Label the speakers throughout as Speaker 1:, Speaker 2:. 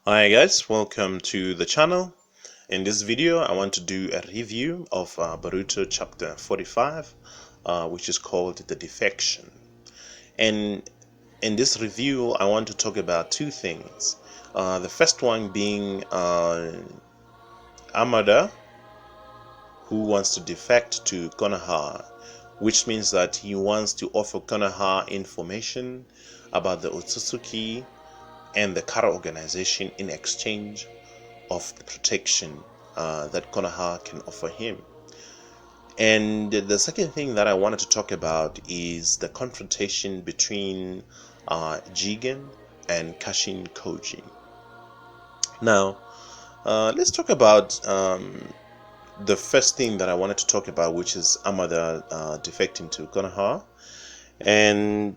Speaker 1: Hi guys, welcome to the channel. In this video I want to do a review of Boruto Chapter 45, which is called The Defection. And in this review I want to talk about two things. The first one being Amado, who wants to defect to Konoha, which means that he wants to offer Konoha information about the Otsutsuki and the Kara organization in exchange of the protection that Konoha can offer him. And the second thing that I wanted to talk about is the confrontation between Jigen and Kashin Koji. Now, let's talk about the first thing that I wanted to talk about, which is Amada defecting to Konoha. And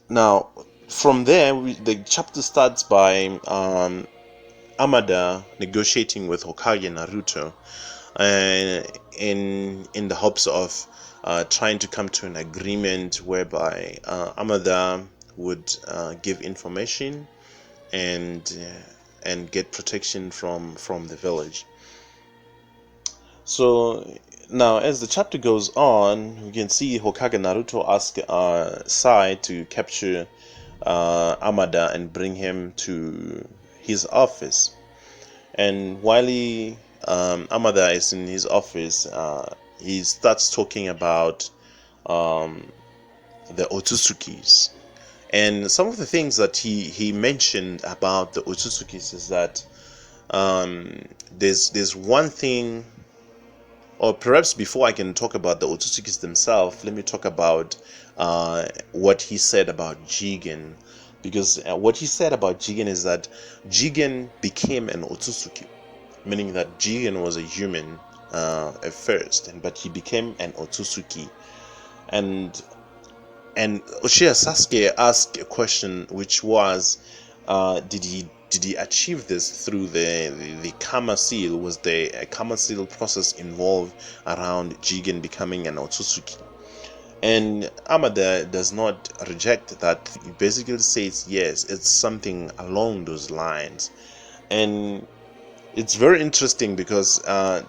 Speaker 1: now, from there, the chapter starts by Amada negotiating with Hokage Naruto in the hopes of trying to come to an agreement whereby Amada would give information and get protection from the village. So now, as the chapter goes on, we can see Hokage Naruto ask Sai to capture Amada and bring him to his office. And while Amada is in his office, he starts talking about the Otsutsukis. And some of the things that he mentioned about the Otsutsuki is that there's one thing, or perhaps before I can talk about the Otsutsuki themselves, let me talk about what he said about Jigen. Because what he said about Jigen is that Jigen became an Otsutsuki, meaning that Jigen was a human at first, but he became an Otsutsuki. And Uchiha Sasuke asked a question, which was, did he achieve this through the Karma Seal? Was there a Karma Seal process involved around Jigen becoming an Otsutsuki? And Amada does not reject that. He basically says yes, it's something along those lines. And it's very interesting because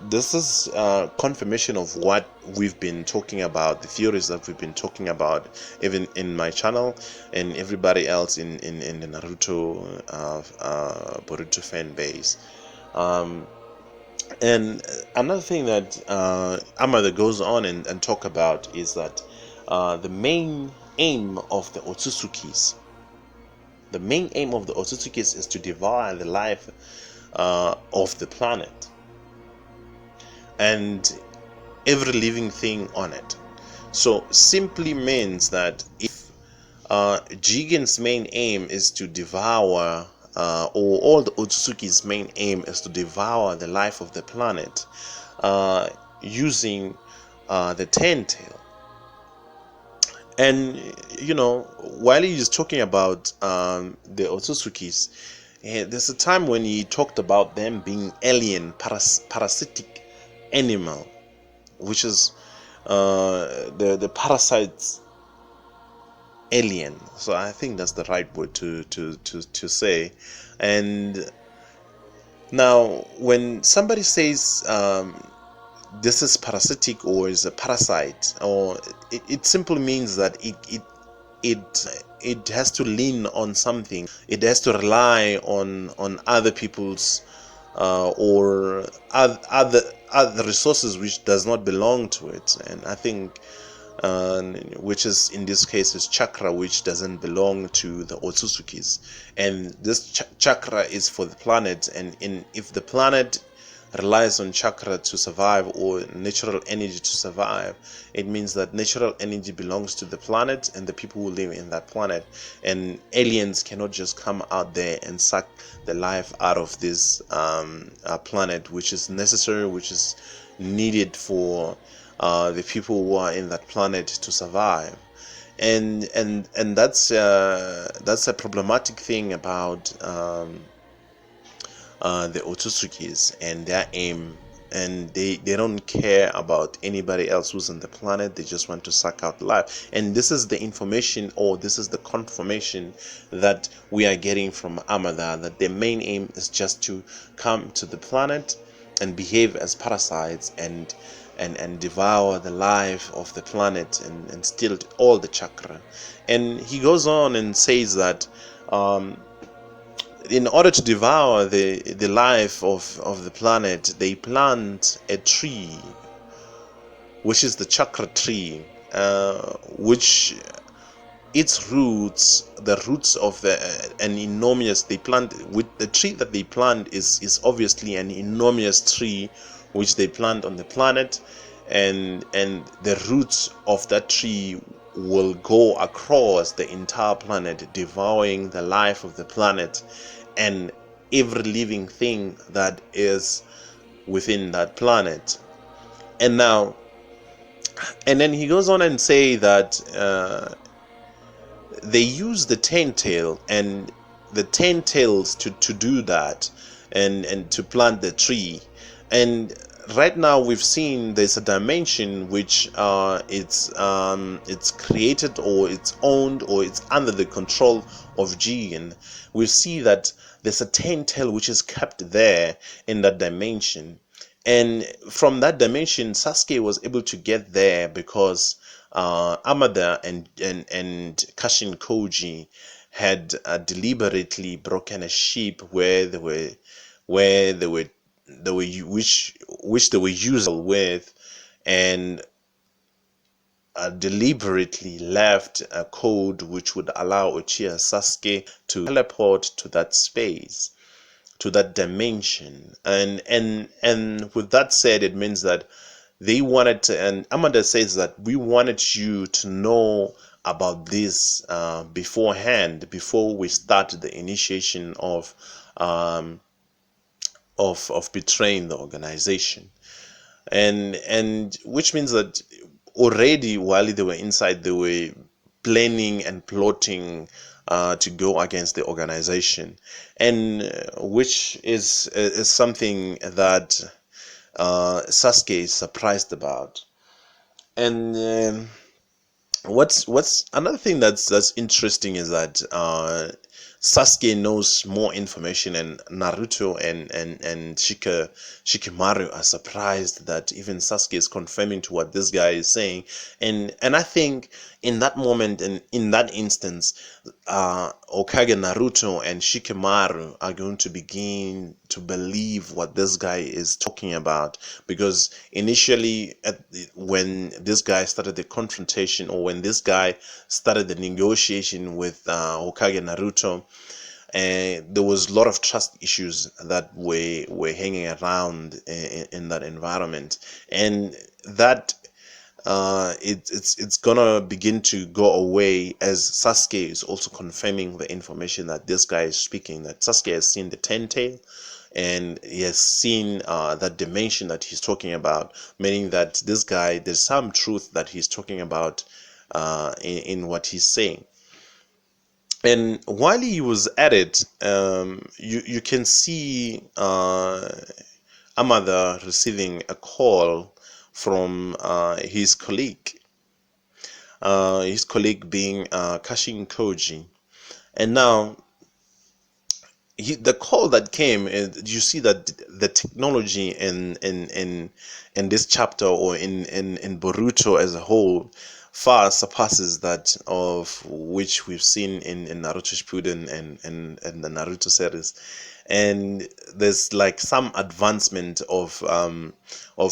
Speaker 1: this is confirmation of what we've been talking about, the theories that we've been talking about, even in my channel and everybody else in the Naruto Boruto fan base. And another thing that Amada goes on and talk about is that the main aim of the Otsutsukis, is to devour the life of the planet and every living thing on it. So simply means that if Jigen's main aim is to devour, or all the Otsutsuki's main aim is to devour the life of the planet using the Ten-Tail. And while he's talking about the Otsutsukis, there's a time when he talked about them being alien, parasitic animal, which is the parasites alien. So I think that's the right word to say. And now, when somebody says this is parasitic or is a parasite, or it simply means that it has to lean on something. It has to rely on other people's or other resources which does not belong to it. And I think which is in this case is chakra, which doesn't belong to the Otsutsukis. And this chakra is for the planet, and if the planet relies on chakra to survive, or natural energy to survive, it means that natural energy belongs to the planet and the people who live in that planet, and aliens cannot just come out there and suck the life out of this planet, which is necessary, which is needed for the people who are in that planet to survive. And that's a problematic thing about the Otsutsuki's and their aim and they don't care about anybody else who's on the planet. They just want to suck out life. And this is the information, or this is the confirmation that we are getting from Amada, that their main aim is just to come to the planet and behave as parasites and devour the life of the planet and steal all the chakra. And he goes on and says that in order to devour the life of the planet, they plant a tree, which is the chakra tree, which its roots, the roots of an enormous, they plant with the tree that they plant is obviously an enormous tree which they plant on the planet, and the roots of that tree will go across the entire planet, devouring the life of the planet and every living thing that is within that planet. And now, and then he goes on and say that they use the Ten-Tail and the Ten-Tails to do that and to plant the tree. And right now we've seen there's a dimension which it's created, or it's owned, or it's under the control of Jigen. We see that there's a Ten-Tail which is kept there in that dimension, and from that dimension Sasuke was able to get there because Amada and Kashin Koji had deliberately broken a ship where they were which they were using with, and deliberately left a code which would allow Uchiha Sasuke to teleport to that space, to that dimension. And with that said, it means that they wanted to, and Amada says that we wanted you to know about this beforehand, before we started the initiation of betraying the organization. And which means that already while they were inside, they were planning and plotting to go against the organization, and which is something that Sasuke is surprised about. And what's another thing that's interesting is that Sasuke knows more information, and Naruto and Shikamaru are surprised that even Sasuke is confirming to what this guy is saying. And I think in that moment and in that instance, Okage Naruto and Shikamaru are going to begin to believe what this guy is talking about, because initially when this guy started the confrontation, or when this guy started the negotiation with Okage Naruto, and there was a lot of trust issues that were hanging around in that environment, and that it's gonna begin to go away as Sasuke is also confirming the information that this guy is speaking, that Sasuke has seen the Ten-Tail and he has seen that dimension that he's talking about, meaning that this guy, there's some truth that he's talking about in what he's saying. And while he was at it, you can see Amada receiving a call from his colleague being Kashin Koji. And now the call that came, you see that the technology in this chapter, or in Boruto as a whole, far surpasses that of which we've seen in Naruto Shippuden and the Naruto series. And there's like some advancement of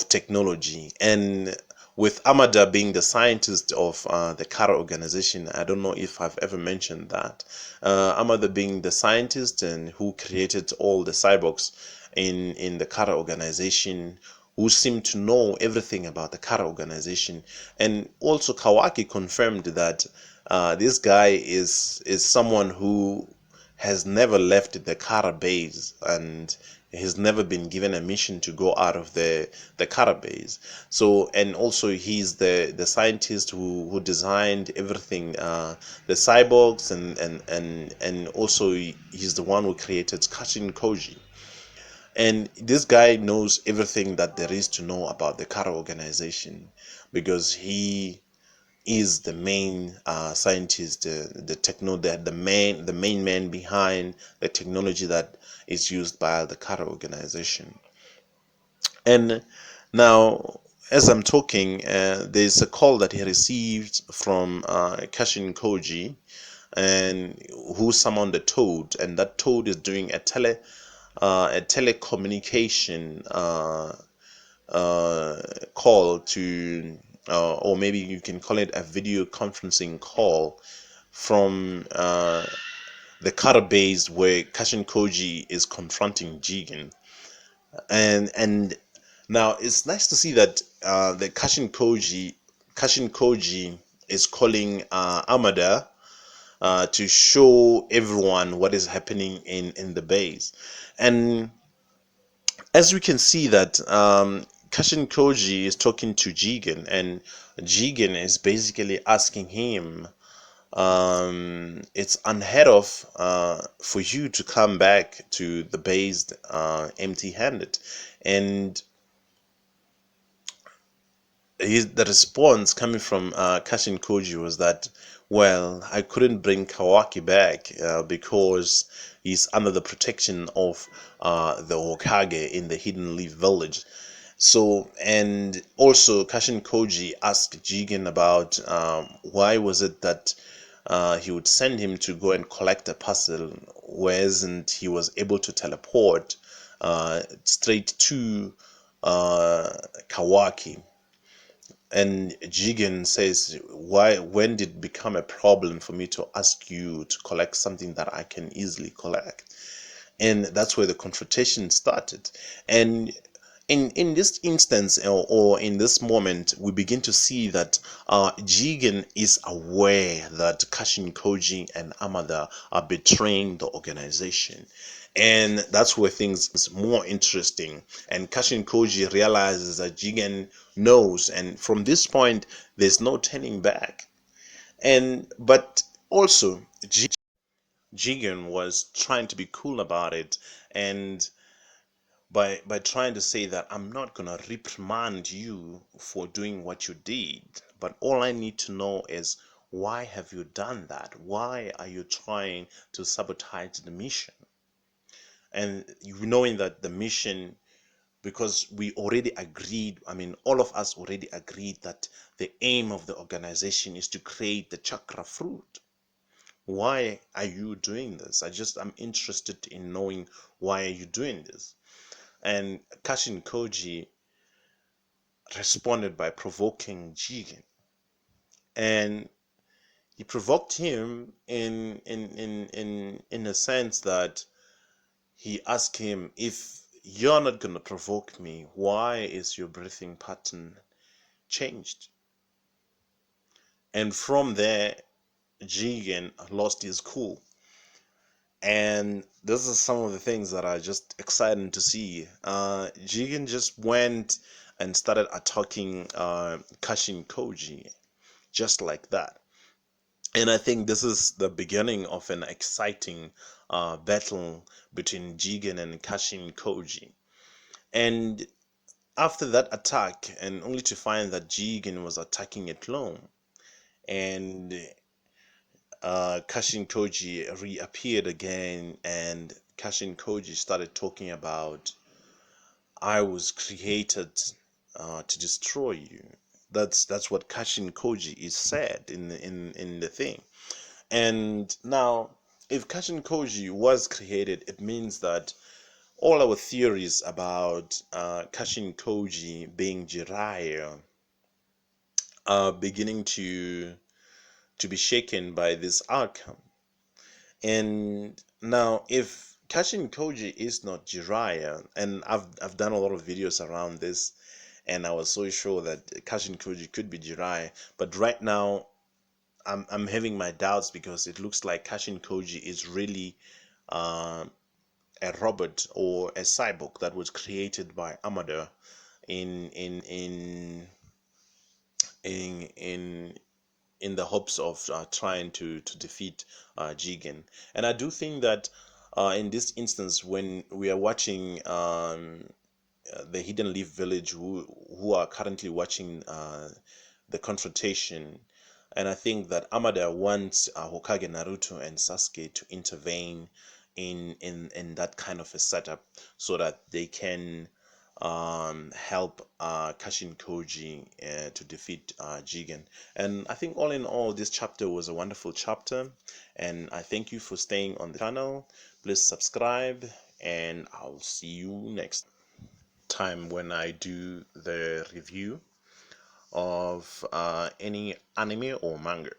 Speaker 1: technology. And with Amada being the scientist of the Kara organization, I don't know if I've ever mentioned that. Amada being the scientist and who created all the cyborgs in the Kara organization, who seemed to know everything about the Kara organization. And also Kawaki confirmed that this guy is someone who has never left the Kara base, and he's never been given a mission to go out of the Kara base. So, and also he's the scientist who designed everything, the cyborgs, and also he's the one who created Kashin Koji. And this guy knows everything that there is to know about the Kara organization, because he is the main scientist, the main man behind the technology that is used by the Kara organization. And now, as I'm talking, there's a call that he received from Kashin Koji, and who summoned a toad, and that toad is doing a telecommunication call to, or maybe you can call it a video conferencing call from the Kara base where Kashin Koji is confronting Jigen. And now it's nice to see that the Kashin Koji is calling Amada to show everyone what is happening in the base. And as we can see that Kashin Koji is talking to Jigen, and Jigen is basically asking him, it's unheard of for you to come back to the base empty-handed. And the response coming from Kashin Koji was that, well, I couldn't bring Kawaki back because he's under the protection of the Hokage in the Hidden Leaf Village. So, and also Kashin Koji asked Jigen about why was it that he would send him to go and collect a puzzle, whereas he was able to teleport straight to Kawaki. And Jigen says, why, when did it become a problem for me to ask you to collect something that I can easily collect? And that's where the confrontation started. And in this instance, or in this moment, we begin to see that Jigen is aware that Kashin Koji and Amada are betraying the organization. And that's where things is more interesting. And Kashin Koji realizes that Jigen knows, and from this point, there's no turning back. And but also, Jigen was trying to be cool about it, and by trying to say that I'm not gonna reprimand you for doing what you did, but all I need to know is, why have you done that? Why are you trying to sabotage the mission? And you knowing that the mission, because we already agreed, I mean, all of us already agreed that the aim of the organization is to create the chakra fruit. Why are you doing this? I'm interested in knowing, why are you doing this? And Kashin Koji responded by provoking Jigen, and he provoked him in a sense that he asked him, if you're not gonna provoke me, why is your breathing pattern changed? And from there, Jigen lost his cool. And this is some of the things that are just exciting to see. Jigen just went and started attacking Kashin Koji just like that. And I think this is the beginning of an exciting battle between Jigen and Kashin Koji. And after that attack, and only to find that Jigen was attacking it alone, and Kashin Koji reappeared again, and Kashin Koji started talking about, I was created to destroy you. That's what Kashin Koji is said in the thing. And now, if Kashin Koji was created, it means that all our theories about Kashin Koji being Jiraiya are beginning to be shaken by this outcome. And now, if Kashin Koji is not Jiraiya, and I've done a lot of videos around this, and I was so sure that Kashin Koji could be Jiraiya, but right now I'm having my doubts, because it looks like Kashin Koji is really uh, a robot or a cyborg that was created by Amado in in in in in in the hopes of trying to defeat Jigen. And I do think that In this instance, when we are watching the Hidden Leaf Village, who are currently watching the confrontation, and I think that Amada wants Hokage Naruto and Sasuke to intervene in that kind of a setup so that they can help Kashin Koji to defeat Jigen. And I think all in all, this chapter was a wonderful chapter, and I thank you for staying on the channel. Please subscribe, and I'll see you next time when I do the review of any anime or manga.